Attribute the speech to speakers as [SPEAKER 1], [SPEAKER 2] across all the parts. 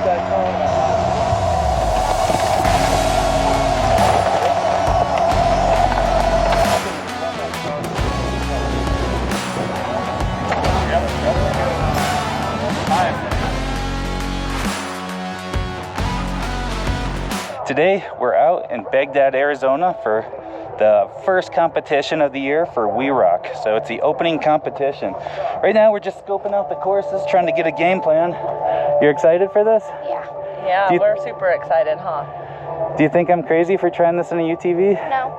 [SPEAKER 1] that cone. Today we're out in Bagdad, Arizona for the first competition of the year for WEROCK. So it's the opening competition. Right now we're just scoping out the courses, trying to get a game plan. You're excited for this?
[SPEAKER 2] Yeah.
[SPEAKER 3] Yeah, we're super excited, huh?
[SPEAKER 1] Do you think I'm crazy for trying this in a UTV?
[SPEAKER 2] No.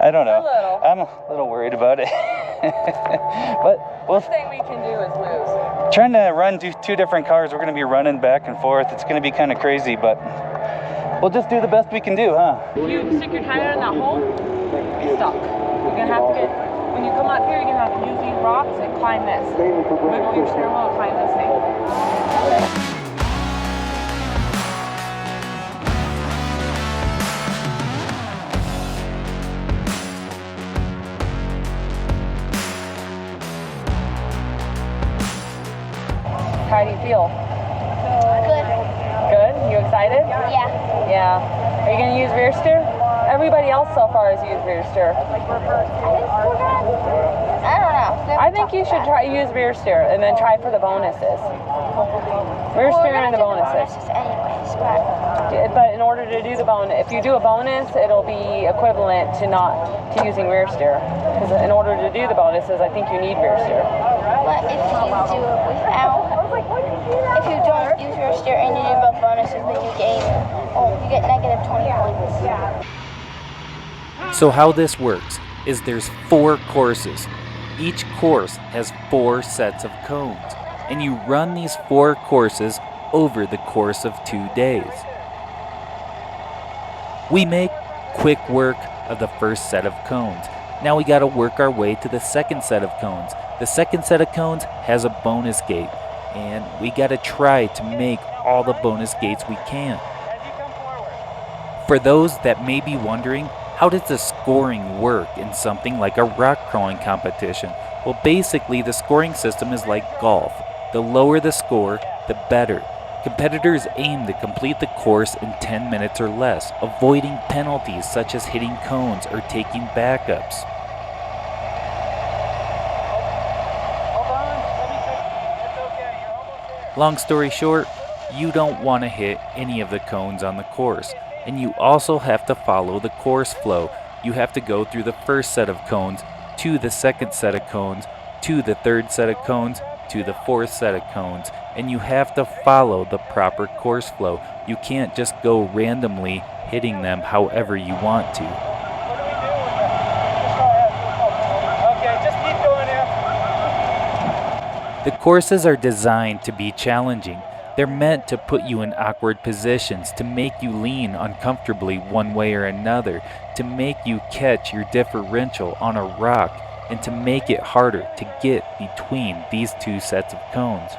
[SPEAKER 1] I don't know.
[SPEAKER 3] A little.
[SPEAKER 1] I'm a little worried about it. But
[SPEAKER 3] One thing we can do is lose.
[SPEAKER 1] trying to run two different cars. We're going to be running back and forth. It's going to be kind of crazy, but we'll just do the best we can do, huh?
[SPEAKER 3] If you stick your tire in that hole, you're stuck. You're gonna have to get, when you come up here, you're gonna have to use these rocks and climb this. Wiggle your steering wheel and climb this thing. How do you feel?
[SPEAKER 2] Good.
[SPEAKER 3] Good? You excited?
[SPEAKER 2] Yeah.
[SPEAKER 3] Yeah. Are you gonna use rear steer? Everybody else so far has used rear steer.
[SPEAKER 2] I think we're gonna. I don't know.
[SPEAKER 3] I think you should use rear steer and then try for the bonuses. Rear steer and the bonuses.
[SPEAKER 2] Anyways,
[SPEAKER 3] But in order to do the bonus, if you do a bonus, it'll be equivalent to using rear steer. Because in order to do the bonuses, I think you need rear steer.
[SPEAKER 2] but if you do it without, if you don't use your steer and you do both bonuses, then you get negative 20 points.
[SPEAKER 4] So how this works is there's 4 courses. Each course has 4 sets of cones, and you run these 4 courses over the course of 2 days. We make quick work of the first set of cones. Now we gotta work our way to the second set of cones. The second set of cones has a bonus gate, and we gotta try to make all the bonus gates we can. For those that may be wondering, how does the scoring work in something like a rock crawling competition? Well, basically the scoring system is like golf. The lower the score, the better. Competitors aim to complete the course in 10 minutes or less, avoiding penalties such as hitting cones or taking backups. Long story short, you don't want to hit any of the cones on the course, and you also have to follow the course flow. You have to go through the first set of cones, to the second set of cones, to the third set of cones, to the fourth set of cones, and you have to follow the proper course flow. You can't just go randomly hitting them however you want to.
[SPEAKER 1] Okay, just keep going here.
[SPEAKER 4] The courses are designed to be challenging. They're meant to put you in awkward positions, to make you lean uncomfortably one way or another, to make you catch your differential on a rock, and to make it harder to get between these 2 sets of cones.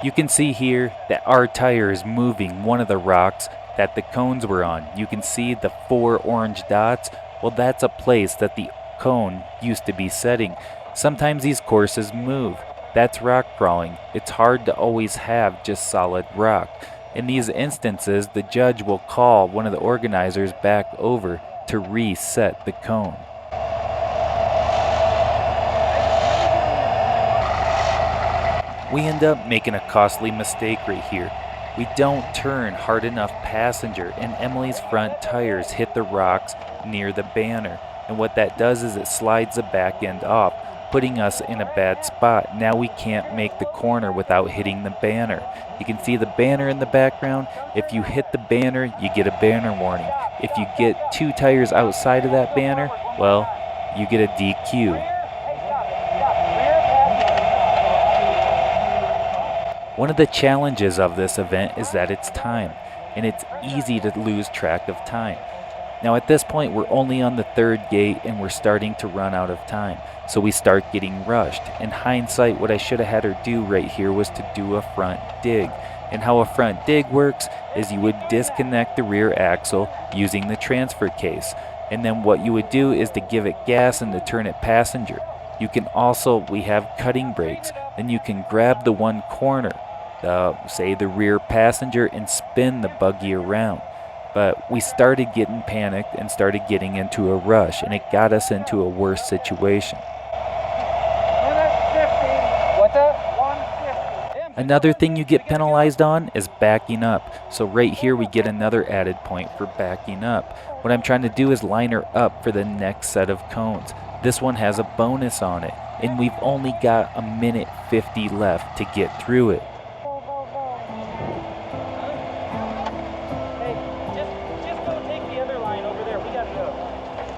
[SPEAKER 4] You can see here that our tire is moving one of the rocks that the cones were on. You can see the 4 orange dots. Well, that's a place that the cone used to be setting. Sometimes these courses move. That's rock crawling. It's hard to always have just solid rock. In these instances, the judge will call one of the organizers back over to reset the cone. We end up making a costly mistake right here. We don't turn hard enough passenger, and Emily's front tires hit the rocks near the banner. And what that does is it slides the back end off, putting us in a bad spot. Now we can't make the corner without hitting the banner. You can see the banner in the background. If you hit the banner, you get a banner warning. If you get 2 tires outside of that banner, well, you get a DQ. One of the challenges of this event is that it's timed, and it's easy to lose track of time. Now at this point we're only on the 3rd gate and we're starting to run out of time, so we start getting rushed. In hindsight, what I should have had her do right here was to do a front dig. And how a front dig works is you would disconnect the rear axle using the transfer case. And then what you would do is to give it gas and to turn it passenger. You can also, we have cutting brakes, then you can grab the one corner, say the rear passenger, and spin the buggy around. But we started getting panicked and started getting into a rush, and it got us into a worse situation.
[SPEAKER 1] What's that?
[SPEAKER 4] Another thing you get penalized on is backing up. So right here we get another added point for backing up. What I'm trying to do is line her up for the next set of cones. This one has a bonus on it, and we've only got a minute 50 left to get through it.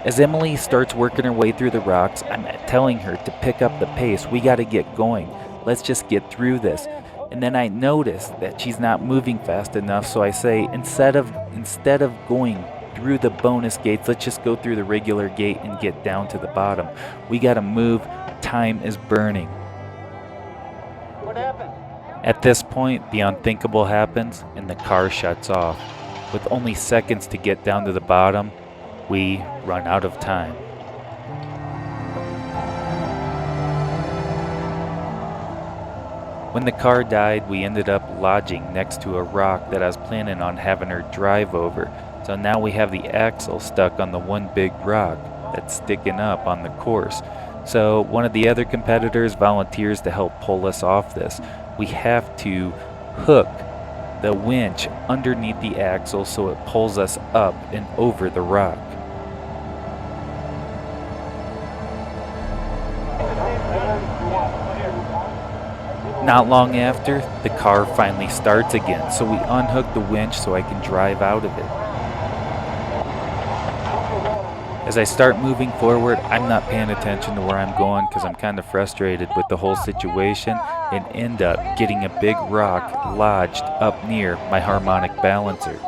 [SPEAKER 4] As Emily starts working her way through the rocks, I'm telling her to pick up the pace. We got to get going. Let's just get through this. And then I notice that she's not moving fast enough, so I say, instead of going through the bonus gates, let's just go through the regular gate and get down to the bottom. We got to move. Time is burning.
[SPEAKER 1] What happened?
[SPEAKER 4] At this point, the unthinkable happens and the car shuts off. With only seconds to get down to the bottom, we run out of time. When the car died, we ended up lodging next to a rock that I was planning on having her drive over. So now we have the axle stuck on the one big rock that's sticking up on the course. So one of the other competitors volunteers to help pull us off this. We have to hook the winch underneath the axle so it pulls us up and over the rock. Not long after, the car finally starts again, so we unhook the winch so I can drive out of it. As I start moving forward, I'm not paying attention to where I'm going because I'm kind of frustrated with the whole situation and end up getting a big rock lodged up near my harmonic balancer.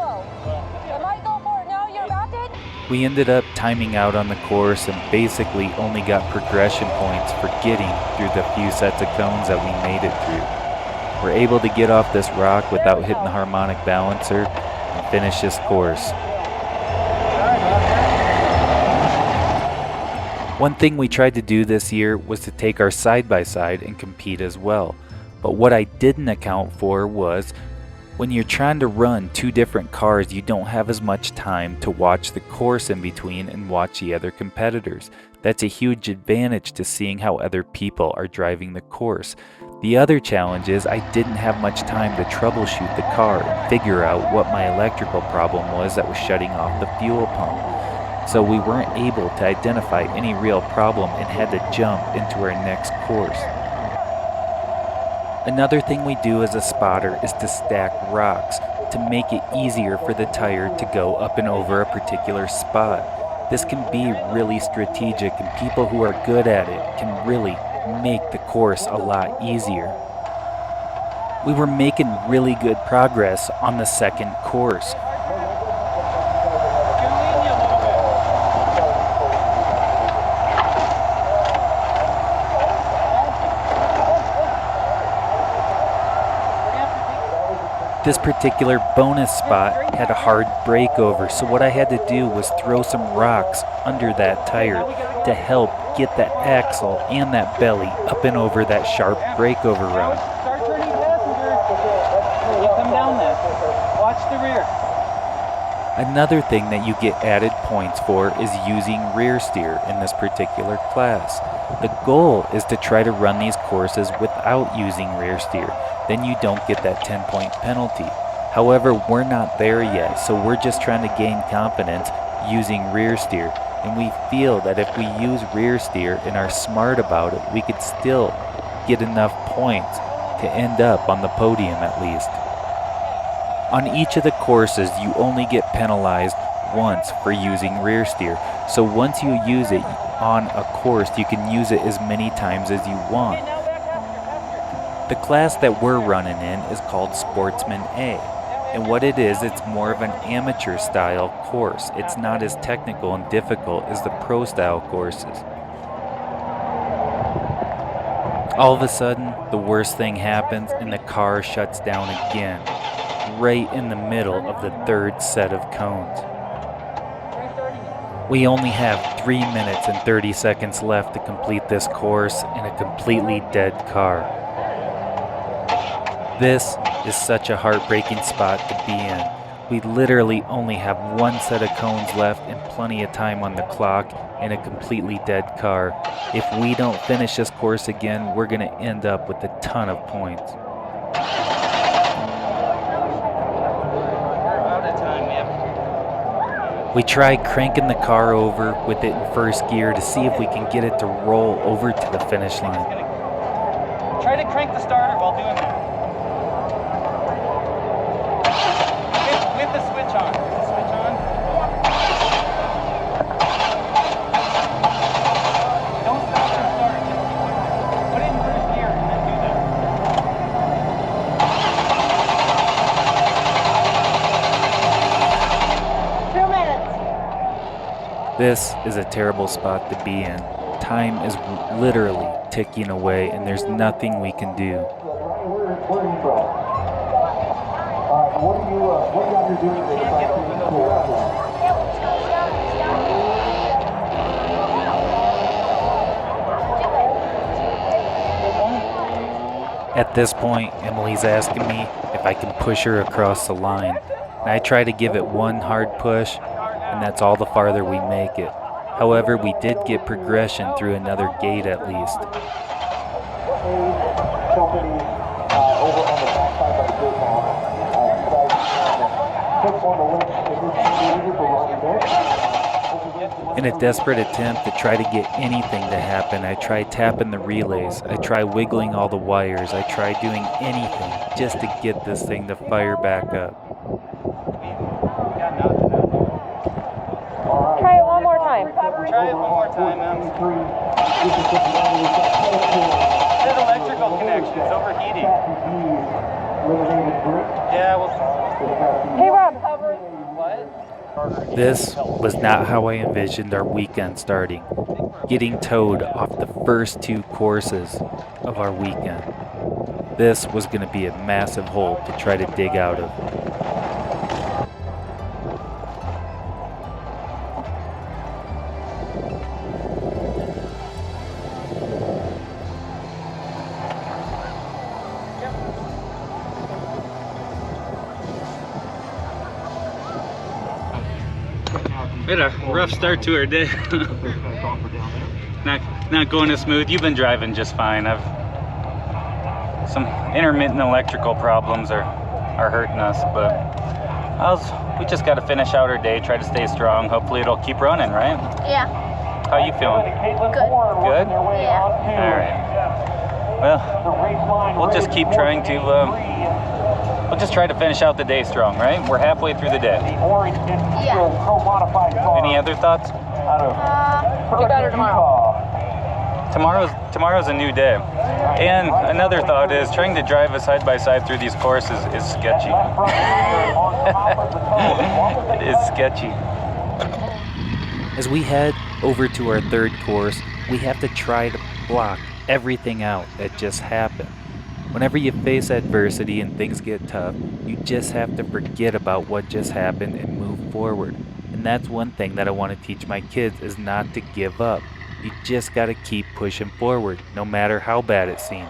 [SPEAKER 4] We ended up timing out on the course and basically only got progression points for getting through the few sets of cones that we made it through. We're able to get off this rock without hitting the harmonic balancer and finish this course. One thing we tried to do this year was to take our side-by-side and compete as well. But what I didn't account for was when you're trying to run two different cars, you don't have as much time to watch the course in between and watch the other competitors. That's a huge advantage to seeing how other people are driving the course. The other challenge is I didn't have much time to troubleshoot the car and figure out what my electrical problem was that was shutting off the fuel pump. So we weren't able to identify any real problem and had to jump into our next course. Another thing we do as a spotter is to stack rocks to make it easier for the tire to go up and over a particular spot. This can be really strategic, and people who are good at it can really make the course a lot easier. We were making really good progress on the second course. This particular bonus spot had a hard breakover, so what I had to do was throw some rocks under that tire to help get that axle and that belly up and over that sharp breakover rod.
[SPEAKER 1] Start turning passenger. You come down there. Watch the rear.
[SPEAKER 4] Another thing that you get added points for is using rear steer in this particular class. The goal is to try to run these courses without using rear steer. Then you don't get that 10-point penalty. However, we're not there yet, so we're just trying to gain confidence using rear steer. And we feel that if we use rear steer and are smart about it, we could still get enough points to end up on the podium at least. On each of the courses, you only get penalized once for using rear steer. So once you use it on a course, you can use it as many times as you want. The class that we're running in is called Sportsman A, and what it is, it's more of an amateur style course. It's not as technical and difficult as the pro style courses. All of a sudden, the worst thing happens and the car shuts down again, right in the middle of the third set of cones. We only have 3 minutes and 30 seconds left to complete this course in a completely dead car. This is such a heartbreaking spot to be in. We literally only have one set of cones left and plenty of time on the clock in a completely dead car. If we don't finish this course again, we're going to end up with a ton of points. We try cranking the car over with it in first gear to see if we can get it to roll over to the finish line.
[SPEAKER 1] Try to crank the starter while doing that. With the switch on. With the switch on. Don't stop the starter. Just put it in first gear and then do that.
[SPEAKER 4] This is a terrible spot to be in. Time is literally ticking away and there's nothing we can do.
[SPEAKER 5] Where are you from? What are you out here doing today?
[SPEAKER 4] At this point, Emily's asking me if I can push her across the line. And I try to give it one hard push, and that's all the farther we make it. However, we did get progression through another gate at least. In a desperate attempt to try to get anything to happen, I try tapping the relays, I try wiggling all the wires, I try doing anything just to get this thing to fire back up.
[SPEAKER 3] Try it one more time.
[SPEAKER 1] Try it one more time, There's electrical connection. It's overheating. Yeah, well.
[SPEAKER 3] Hey, Rob.
[SPEAKER 1] What?
[SPEAKER 4] This was not how I envisioned our weekend starting. Getting towed off the first two courses of our weekend. This was going to be a massive hole to try to dig out of.
[SPEAKER 1] We had a rough start to our day. not going as smooth. You've been driving just fine. Some intermittent electrical problems are hurting us, but we just got to finish out our day, try to stay strong. Hopefully it'll keep running, right?
[SPEAKER 2] Yeah.
[SPEAKER 1] How you feeling?
[SPEAKER 2] Good.
[SPEAKER 1] Good?
[SPEAKER 2] Yeah.
[SPEAKER 1] All right. Well, we'll just keep trying to we'll just try to finish out the day strong, right? We're halfway through the day.
[SPEAKER 2] Yeah.
[SPEAKER 1] Any other thoughts?
[SPEAKER 3] Do better tomorrow.
[SPEAKER 1] Tomorrow's a new day. And another thought is trying to drive a side by side through these courses is sketchy. It is sketchy.
[SPEAKER 4] As we head over to our third course, we have to try to block everything out that just happened. Whenever you face adversity and things get tough, you just have to forget about what just happened and move forward. And that's one thing that I want to teach my kids is not to give up. You just got to keep pushing forward, no matter how bad it seems.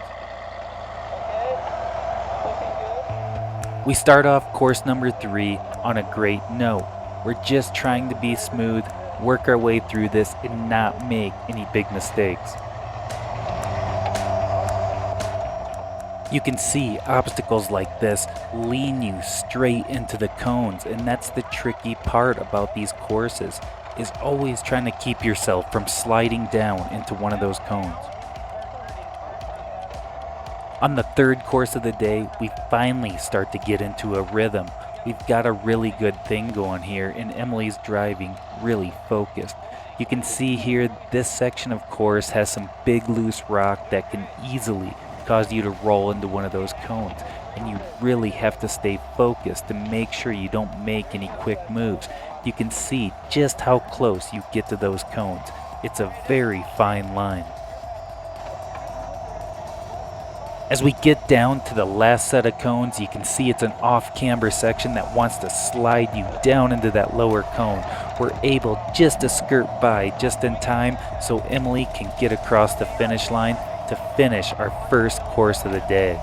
[SPEAKER 4] We start off course number 3 on a great note. We're just trying to be smooth, work our way through this, and not make any big mistakes. You can see obstacles like this lean you straight into the cones, and that's the tricky part about these courses, is always trying to keep yourself from sliding down into one of those cones. On the third course of the day, we finally start to get into a rhythm. We've got a really good thing going here, and Emily's driving really focused. You can see here this section of course has some big loose rock that can easily cause you to roll into one of those cones, and you really have to stay focused to make sure you don't make any quick moves. You can see just how close you get to those cones. It's a very fine line. As we get down to the last set of cones, you can see it's an off-camber section that wants to slide you down into that lower cone. We're able just to skirt by just in time so Emily can get across the finish line to finish our first course of the day.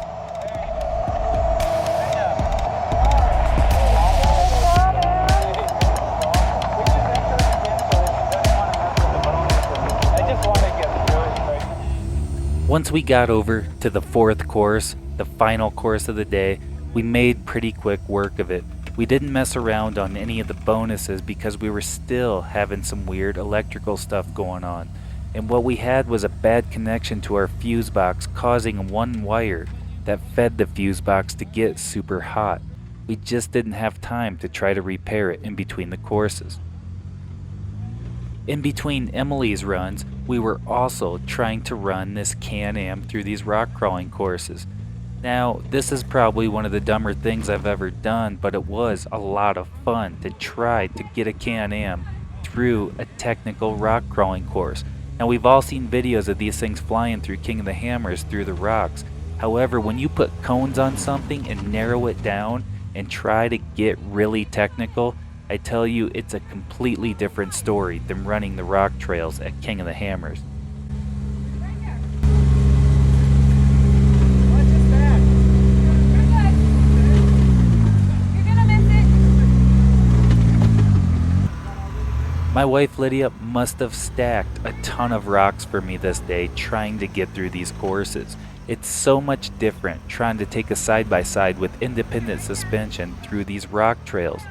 [SPEAKER 4] Once we got over to the fourth course, the final course of the day, we made pretty quick work of it. We didn't mess around on any of the bonuses because we were still having some weird electrical stuff going on. And what we had was a bad connection to our fuse box, causing one wire that fed the fuse box to get super hot. We just didn't have time to try to repair it in between the courses. In between Emily's runs, we were also trying to run this Can-Am through these rock crawling courses. Now, this is probably one of the dumber things I've ever done, but it was a lot of fun to try to get a Can-Am through a technical rock crawling course. Now, we've all seen videos of these things flying through King of the Hammers through the rocks. However, when you put cones on something and narrow it down and try to get really technical, I tell you, it's a completely different story than running the rock trails at King of the Hammers. My wife Lydia must have stacked a ton of rocks for me this day trying to get through these courses. It's so much different trying to take a side-by-side with independent suspension through these rock trails.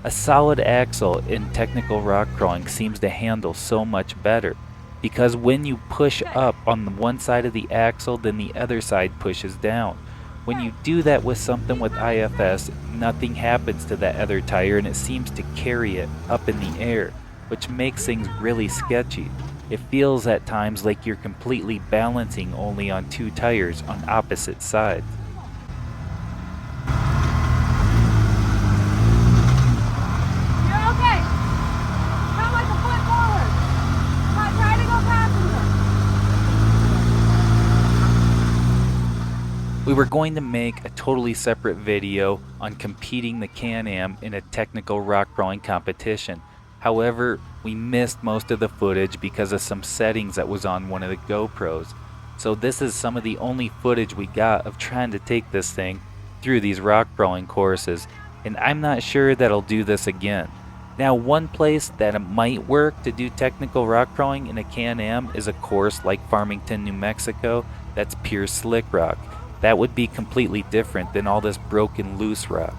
[SPEAKER 4] A solid axle in technical rock crawling seems to handle so much better because when you push up on the one side of the axle, then the other side pushes down. When you do that with something with IFS, nothing happens to that other tire and it seems to carry it up in the air, which makes things really sketchy. It feels at times like you're completely balancing only on two tires on opposite sides. We were going to make a totally separate video on competing the Can-Am in a technical rock crawling competition. However, we missed most of the footage because of some settings that was on one of the GoPros. So this is some of the only footage we got of trying to take this thing through these rock crawling courses, and I'm not sure that I'll do this again. Now, one place that it might work to do technical rock crawling in a Can-Am is a course like Farmington, New Mexico, that's pure slick rock. That would be completely different than all this broken loose rock.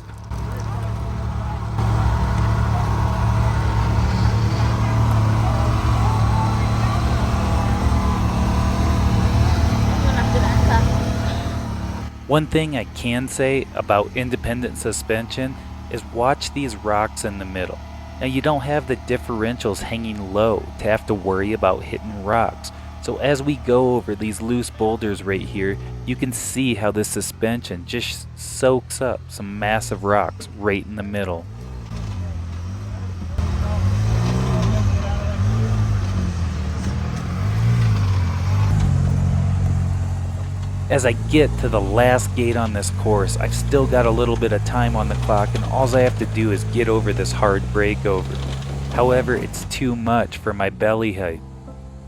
[SPEAKER 4] One thing I can say about independent suspension is watch these rocks in the middle. Now you don't have the differentials hanging low to have to worry about hitting rocks. So as we go over these loose boulders right here, you can see how this suspension just soaks up some massive rocks right in the middle. As I get to the last gate on this course, I've still got a little bit of time on the clock and all I have to do is get over this hard breakover. However, it's too much for my belly height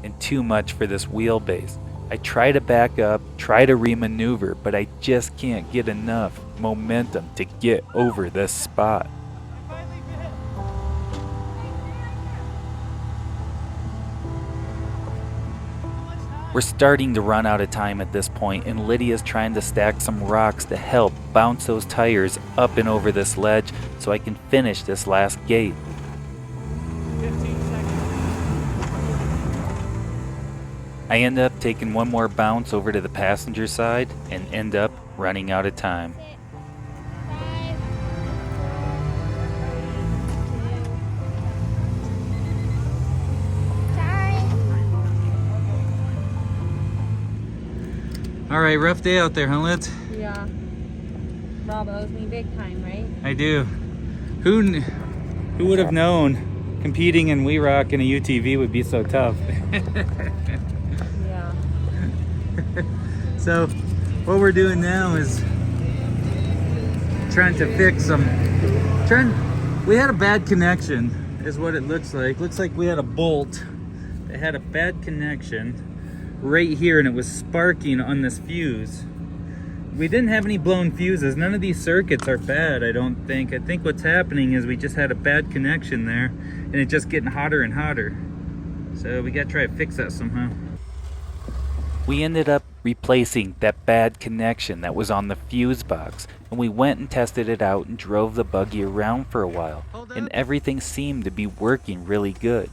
[SPEAKER 4] and too much for this wheelbase. I try to back up, try to remaneuver, but I just can't get enough momentum to get over this spot. We're starting to run out of time at this point, and Lydia's trying to stack some rocks to help bounce those tires up and over this ledge so I can finish this last gate.
[SPEAKER 3] 15 seconds.
[SPEAKER 4] I end up taking one more bounce over to the passenger side and end up running out of time.
[SPEAKER 1] All right, rough day out there, huh, Liz?
[SPEAKER 3] Yeah. Rob owes me big time, right?
[SPEAKER 1] I do. Who would have known competing in WEROCK in a UTV would be so tough?
[SPEAKER 3] Yeah.
[SPEAKER 1] So What we're doing now is trying to fix some. We had a bad connection, is what it looks like. Looks like we had a bolt that had a bad connection right here, and it was sparking on this fuse. We didn't have any blown fuses. None of these circuits are bad, I don't think. I think what's happening is we just had a bad connection there, and it's just getting hotter and hotter. So we gotta try to fix that somehow.
[SPEAKER 4] We ended up replacing that bad connection that was on the fuse box, and we went and tested it out and drove the buggy around for a while, and everything seemed to be working really good.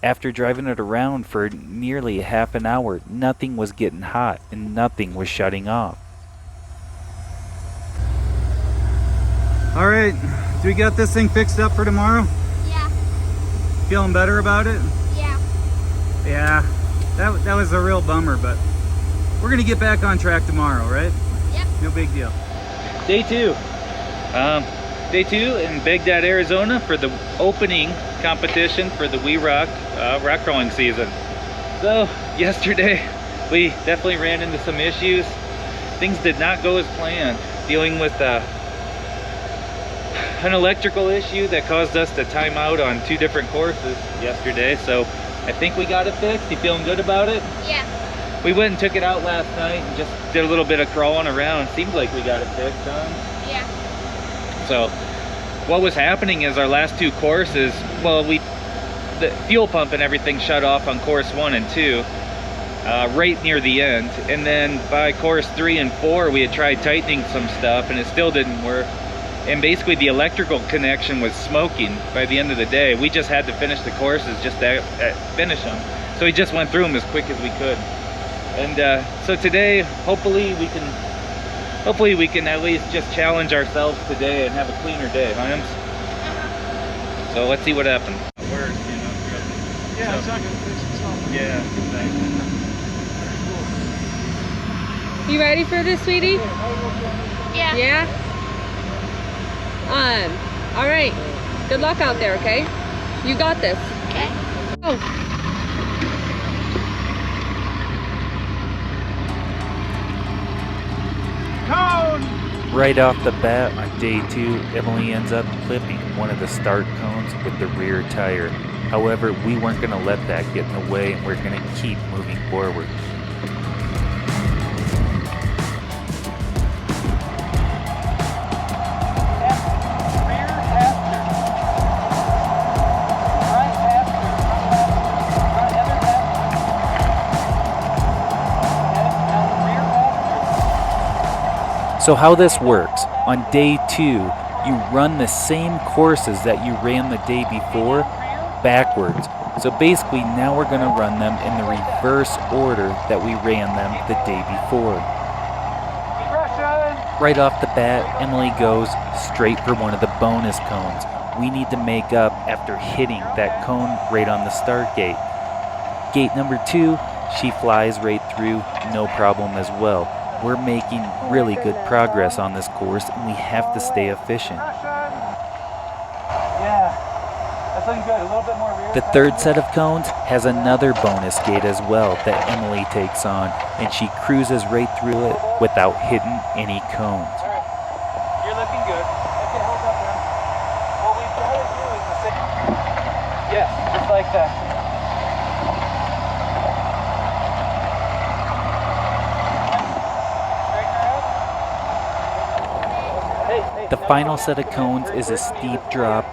[SPEAKER 4] After driving it around for nearly a half an hour, nothing was getting hot and nothing was shutting off.
[SPEAKER 1] All right, do we got this thing fixed up for tomorrow?
[SPEAKER 2] Yeah.
[SPEAKER 1] Feeling better about it?
[SPEAKER 2] Yeah.
[SPEAKER 1] Yeah, that was a real bummer, but we're gonna get back on track tomorrow, right?
[SPEAKER 2] Yep.
[SPEAKER 1] No big deal. Day two. Day two in Bagdad, Arizona for the opening competition for the WEROCK rock crawling season. So yesterday we definitely ran into some issues. Things did not go as planned. Dealing with an electrical issue that caused us to time out on 2 different courses yesterday. So I think we got it fixed. You feeling good about it?
[SPEAKER 2] Yeah.
[SPEAKER 1] We went and took it out last night and just did a little bit of crawling around. Seems like we got it fixed, huh?
[SPEAKER 2] Yeah.
[SPEAKER 1] So what was happening is our last 2 courses, well, the fuel pump and everything shut off on course 1 and 2 right near the end, and then by course 3 and 4 we had tried tightening some stuff and it still didn't work, and basically the electrical connection was smoking by the end of the day. We just had to finish the courses just to finish them, so we just went through them as quick as we could. And so today hopefully we can at least just challenge ourselves today and have a cleaner day, Hyams. So let's see what happens.
[SPEAKER 5] Yeah, exactly.
[SPEAKER 1] Yeah, exactly.
[SPEAKER 3] You ready for this, sweetie?
[SPEAKER 2] Yeah.
[SPEAKER 3] Yeah? All right. Good luck out there, okay? You got this.
[SPEAKER 2] Okay.
[SPEAKER 3] Go.
[SPEAKER 4] Right off the bat on day 2, Emily ends up clipping one of the start cones with the rear tire. However, we weren't going to let that get in the way, and we're going to keep moving forward. So how this works, on day 2, you run the same courses that you ran the day before backwards. So basically now we're going to run them in the reverse order that we ran them the day before. Right off the bat, Emily goes straight for one of the bonus cones. We need to make up after hitting that cone right on the start gate. Gate number 2, she flies right through, no problem as well. We're making really good progress on this course, and we have to stay efficient.
[SPEAKER 1] Yeah, that's looking good. A little bit more rear.
[SPEAKER 4] The third set of cones has another bonus gate as well that Emily takes on, and she cruises right through it without hitting any cones.
[SPEAKER 1] Alright, you're looking good. Okay, hold up then. What we try to do is the same. Yes, just like that.
[SPEAKER 4] The final set of cones is a steep drop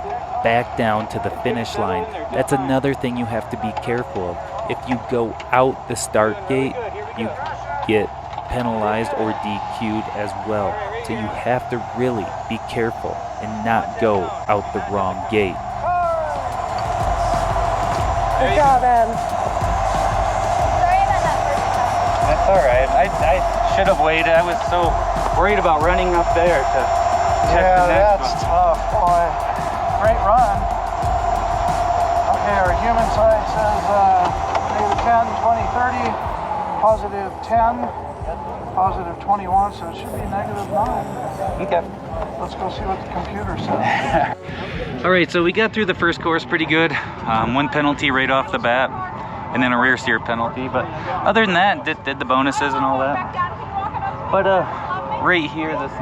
[SPEAKER 4] back down to the finish line. That's another thing you have to be careful of. If you go out the start gate, you get penalized or DQ'd as well. So you have to really be careful and not go out the wrong gate.
[SPEAKER 3] Good job, Em.
[SPEAKER 2] Sorry about that first time.
[SPEAKER 1] That's alright. I should have waited. I was so worried about running up there to check the next
[SPEAKER 5] that's
[SPEAKER 1] one.
[SPEAKER 5] tough, boy. Great run. Okay, our human side says negative 10, 20, 30, positive 10, positive 21, so it should be negative 9.
[SPEAKER 1] Okay.
[SPEAKER 5] Let's go see what the computer says.
[SPEAKER 1] Alright, so we got through the first course pretty good. 1 penalty right off the bat, and then a rear steer penalty. But other than that, did the bonuses and all that. But right here, this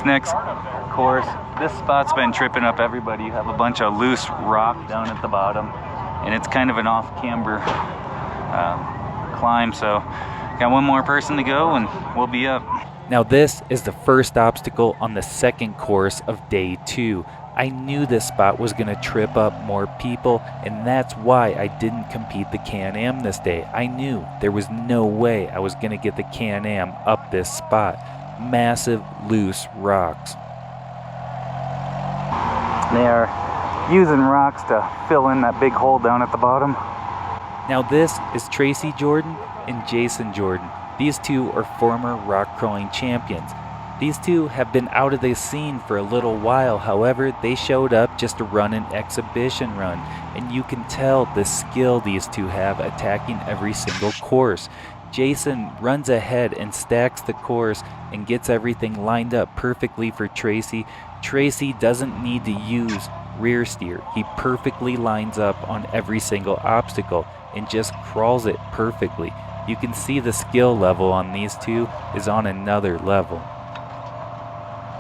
[SPEAKER 1] next course, this spot's been tripping up everybody. You have a bunch of loose rock down at the bottom, and it's kind of an off-camber climb. So got one more person to go and we'll be up.
[SPEAKER 4] Now this is the first obstacle on the second course of day 2. I knew this spot was going to trip up more people, and that's why I didn't compete the Can-Am this day. I knew there was no way I was going to get the Can-Am up this spot. Massive loose rocks.
[SPEAKER 1] They are using rocks to fill in that big hole down at the bottom.
[SPEAKER 4] Now this is Tracy Jordan and Jason Jordan. These two are former rock crawling champions. These two have been out of the scene for a little while. However, they showed up just to run an exhibition run, and you can tell the skill these two have attacking every single course. Jason runs ahead and stacks the course and gets everything lined up perfectly for Tracy. Tracy doesn't need to use rear steer. He perfectly lines up on every single obstacle and just crawls it perfectly. You can see the skill level on these two is on another level.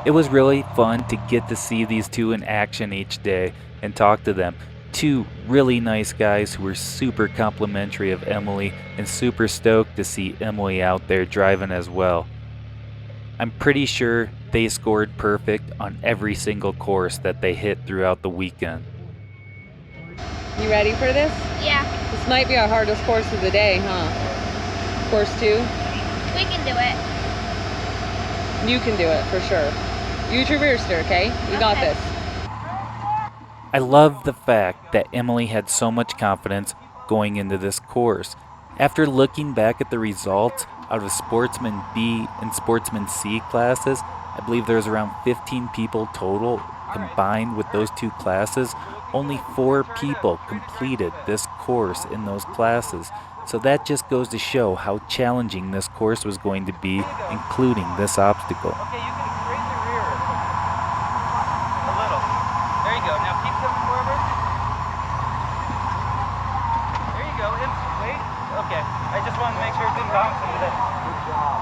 [SPEAKER 4] It was really fun to get to see these two in action each day and talk to them. Two really nice guys who were super complimentary of Emily and super stoked to see Emily out there driving as well. I'm pretty sure they scored perfect on every single course that they hit throughout the weekend.
[SPEAKER 3] You ready for this?
[SPEAKER 2] Yeah,
[SPEAKER 3] This might be our hardest course of the day, huh? Course 2?
[SPEAKER 2] we can do it.
[SPEAKER 3] You can do it for sure. Use your rear steer, okay? You got
[SPEAKER 2] Okay.
[SPEAKER 3] this.
[SPEAKER 4] I love the fact that Emily had so much confidence going into this course. After looking back at the results out of Sportsman B and Sportsman C classes, I believe there's around 15 people total combined with those two classes. Only 4 people completed this course in those classes. So that just goes to show how challenging this course was going to be, including this obstacle.
[SPEAKER 1] Okay, you can raise your rear a little. There you go. Now keep coming forward. There you go. Wait. Okay. I just wanted to make sure it didn't bounce into that. Good job.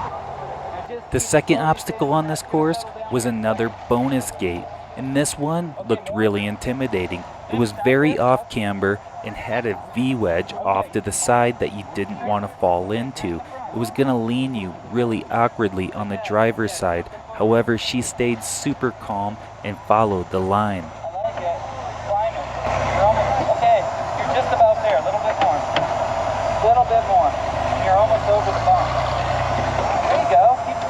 [SPEAKER 4] The second obstacle on this course was another bonus gate, and this one looked really intimidating. It was very off-camber and had a V-wedge off to the side that you didn't want to fall into. It was going to lean you really awkwardly on the driver's side. However, she stayed super calm and followed the line.
[SPEAKER 1] I like it. Climb it. You're almost, okay, you're just about there. A little bit more. A little bit more. You're almost over the bump. There you go. Keep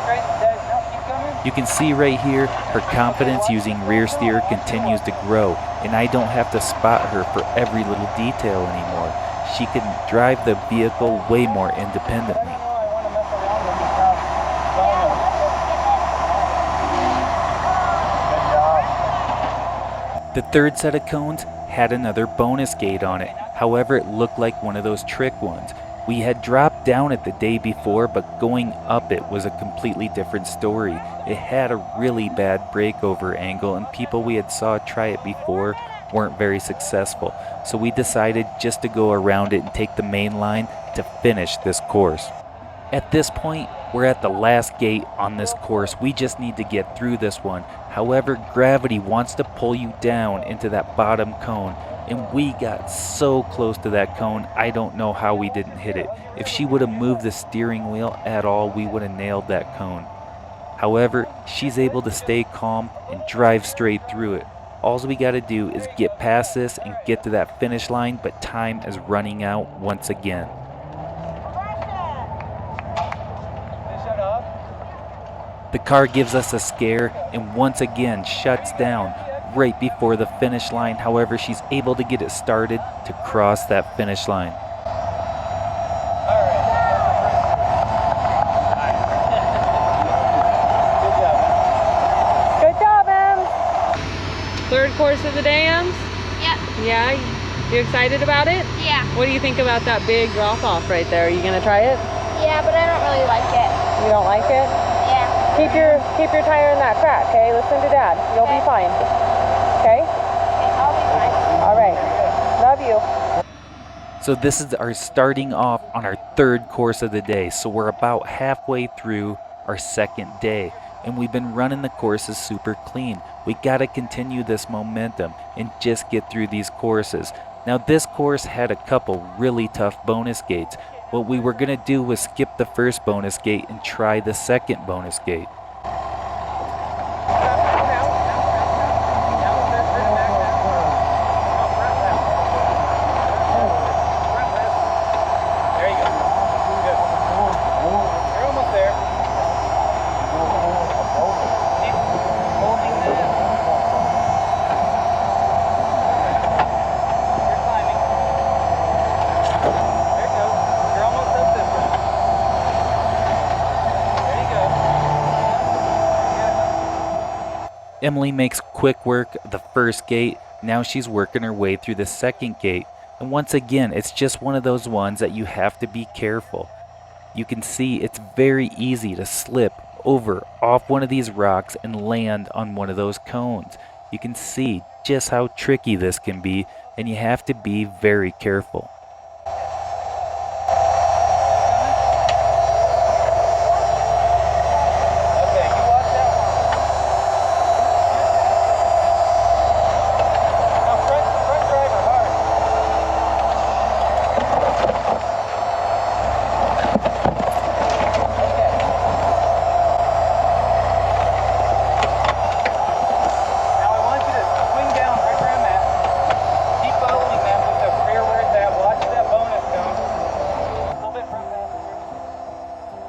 [SPEAKER 1] straight. No, keep coming.
[SPEAKER 4] You can see right here, her confidence using rear steer continues to grow, and I don't have to spot her for every little detail anymore. She can drive the vehicle way more independently.
[SPEAKER 1] I want to mess around with this now. Climb it. Good job.
[SPEAKER 4] The third set of cones had another bonus gate on it. However, it looked like one of those trick ones. We had dropped down it the day before, but going up it was a completely different story. It had a really bad breakover angle, and people we had saw try it before weren't very successful. So we decided just to go around it and take the main line to finish this course. At this point, we're at the last gate on this course. We just need to get through this one. However, gravity wants to pull you down into that bottom cone, and we got so close to that cone, I don't know how we didn't hit it. If she would have moved the steering wheel at all, we would have nailed that cone. However, she's able to stay calm and drive straight through it. All we got to do is get past this and get to that finish line, but time is running out once again. The car gives us a scare and once again shuts down right before the finish line. However, she's able to get it started to cross that finish line.
[SPEAKER 3] Good job, Em. Third course of the day, Em?
[SPEAKER 2] Yep.
[SPEAKER 3] Yeah? You excited about it?
[SPEAKER 2] Yeah.
[SPEAKER 3] What do you think about that big drop-off right there? Are you going to try it?
[SPEAKER 2] Yeah, but I don't really like it.
[SPEAKER 3] You don't like it?
[SPEAKER 2] Yeah.
[SPEAKER 3] Keep your tire in that crack, okay? Listen to Dad. You'll be fine. Okay?
[SPEAKER 2] Okay, I'll be fine.
[SPEAKER 3] All right. Love you.
[SPEAKER 4] So this is our starting off on our third course of the day. So we're about halfway through our second day, and we've been running the courses super clean. We gotta continue this momentum and just get through these courses. Now this course had a couple really tough bonus gates. What we were gonna do was skip the first bonus gate and try the second bonus gate. Emily makes quick work of the first gate. Now she's working her way through the second gate. And once again, it's just one of those ones that you have to be careful. You can see it's very easy to slip over off one of these rocks and land on one of those cones. You can see just how tricky this can be, and you have to be very careful.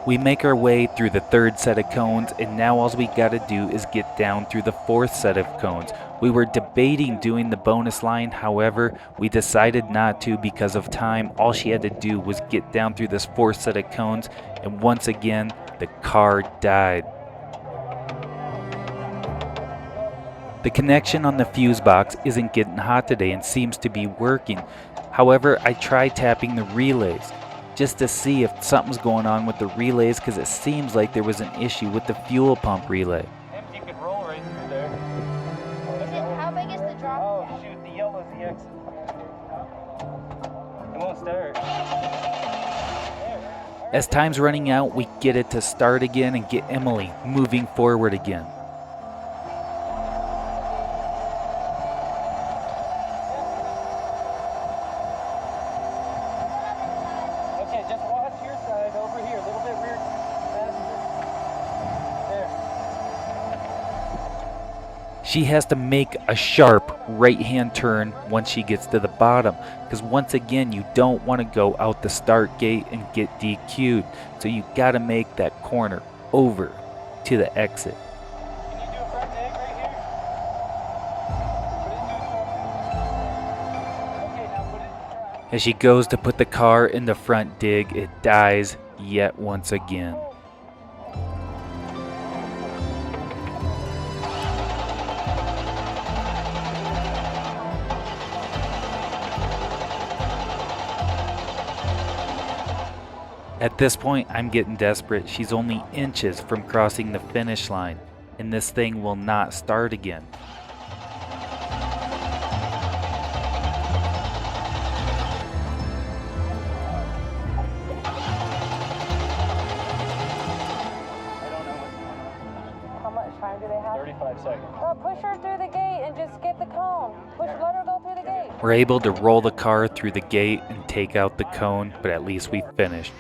[SPEAKER 4] We make our way through the third set of cones, and now all we gotta do is get down through the fourth set of cones. We were debating doing the bonus line, however, we decided not to because of time. All she had to do was get down through this fourth set of cones, and once again, the car died. The connection on the fuse box isn't getting hot today and seems to be working. However, I tried tapping the relays just to see if something's going on with the relays, because it seems like there was an issue with the fuel pump relay.
[SPEAKER 1] You could roll right through there.
[SPEAKER 2] How big is the drop?
[SPEAKER 1] Oh shoot, the yellow's the exit. It won't start.
[SPEAKER 4] As time's running out, we get it to start again and get Emily moving forward again. She has to make a sharp right-hand turn once she gets to the bottom, because once again you don't want to go out the start gate and get DQ'd, so you got to make that corner over to the exit.
[SPEAKER 1] Can you do a front dig right here? Okay, now put it in the
[SPEAKER 4] As she goes to put the car in the front dig, it dies yet once again. At this point, I'm getting desperate. She's only inches from crossing the finish line, and this thing will not start again.
[SPEAKER 3] How much time do they have?
[SPEAKER 1] 35 seconds.
[SPEAKER 3] Oh, push her through the gate and just get the cone. Let her go through the gate.
[SPEAKER 4] We're able to roll the car through the gate and take out the cone, but at least we finished.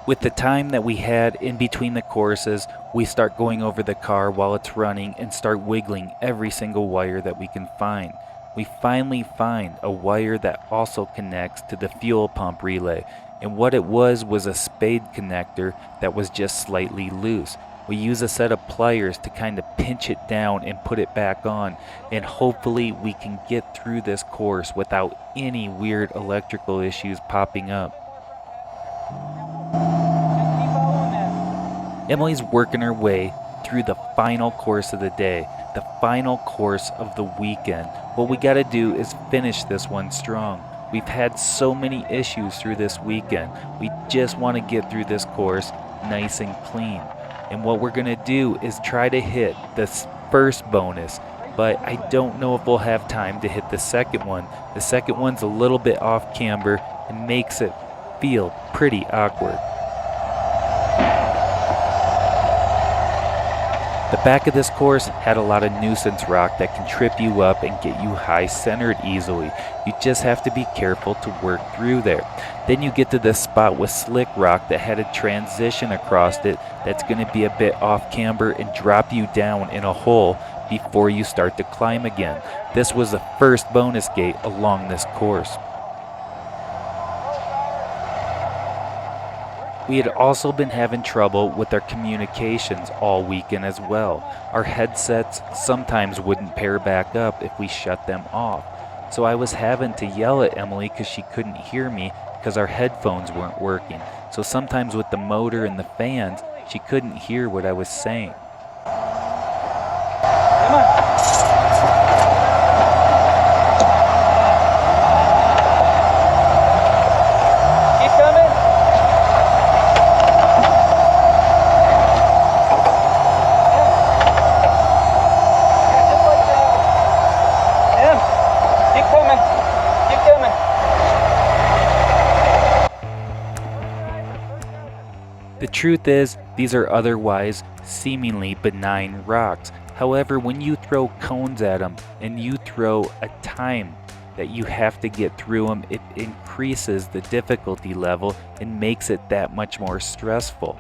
[SPEAKER 4] With the time that we had in between the courses, we start going over the car while it's running and start wiggling every single wire that we can find. We finally find a wire that also connects to the fuel pump relay, and what it was a spade connector that was just slightly loose. We use a set of pliers to kind of pinch it down and put it back on, and hopefully we can get through this course without any weird electrical issues popping up. Emily's working her way through the final course of the day, the final course of the weekend. What we got to do is finish this one strong. We've had so many issues through this weekend. We just want to get through this course nice and clean. And what we're going to do is try to hit this first bonus but I don't know if we'll have time to hit the second one. The second one's a little bit off camber and makes it feel pretty awkward. The back of this course had a lot of nuisance rock that can trip you up and get you high centered easily. You just have to be careful to work through there. Then you get to this spot with slick rock that had a transition across it that's going to be a bit off camber and drop you down in a hole before you start to climb again. This was the first bonus gate along this course. We had also been having trouble with our communications all weekend as well. Our headsets sometimes wouldn't pair back up if we shut them off. So I was having to yell at Emily because she couldn't hear me because our headphones weren't working. So sometimes with the motor and the fans, she couldn't hear what I was saying.
[SPEAKER 1] Come on. Keep coming. Just like that. Em, keep coming. Keep coming.
[SPEAKER 4] The truth is, these are otherwise seemingly benign rocks. However, when you throw cones at them and you throw a time that you have to get through them, it increases the difficulty level and makes it that much more stressful.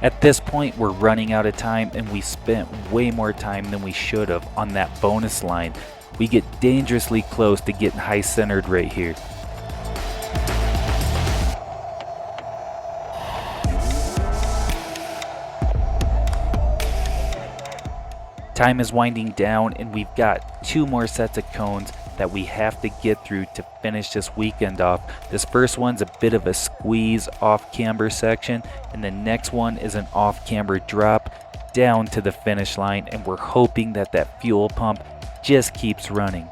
[SPEAKER 4] At this point, we're running out of time and we spent way more time than we should have on that bonus line. We get dangerously close to getting high centered right here. Time is winding down and we've got 2 more sets of cones that we have to get through to finish this weekend off. This first one's a bit of a squeeze off camber section, and the next one is an off camber drop down to the finish line, and we're hoping that that fuel pump just keeps running.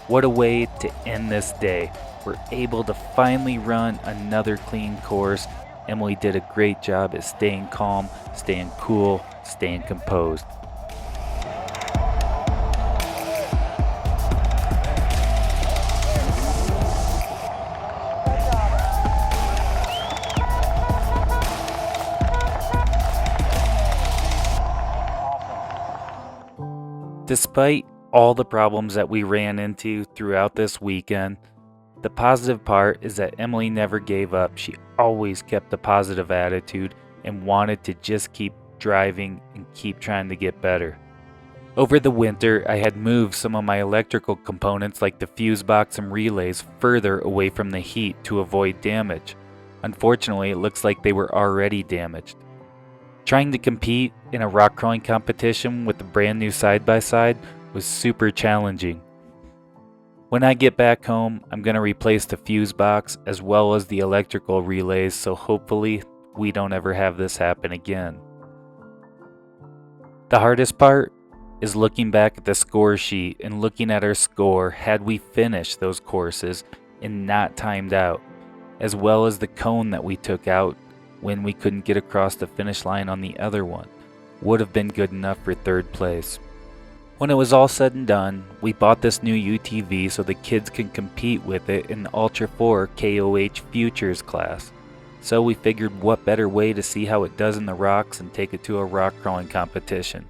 [SPEAKER 4] What a way to end this day. We're able to finally run another clean course. Emily did a great job at staying calm, staying cool, staying composed. Despite all the problems that we ran into throughout this weekend, the positive part is that Emily never gave up. She always kept a positive attitude and wanted to just keep driving and keep trying to get better. Over the winter, I had moved some of my electrical components like the fuse box and relays further away from the heat to avoid damage. Unfortunately, it looks like they were already damaged. Trying to compete in a rock crawling competition with a brand new side-by-side was super challenging. When I get back home, I'm going to replace the fuse box as well as the electrical relays, so hopefully we don't ever have this happen again. The hardest part is looking back at the score sheet and looking at our score had we finished those courses and not timed out, as well as the cone that we took out when we couldn't get across the finish line on the other one would have been good enough for 3rd place. When it was all said and done, we bought this new UTV so the kids can compete with it in the Ultra 4 KOH Futures class. So we figured what better way to see how it does in the rocks and take it to a rock crawling competition.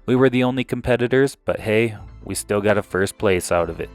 [SPEAKER 4] We were the only competitors, but hey, we still got a first place out of it.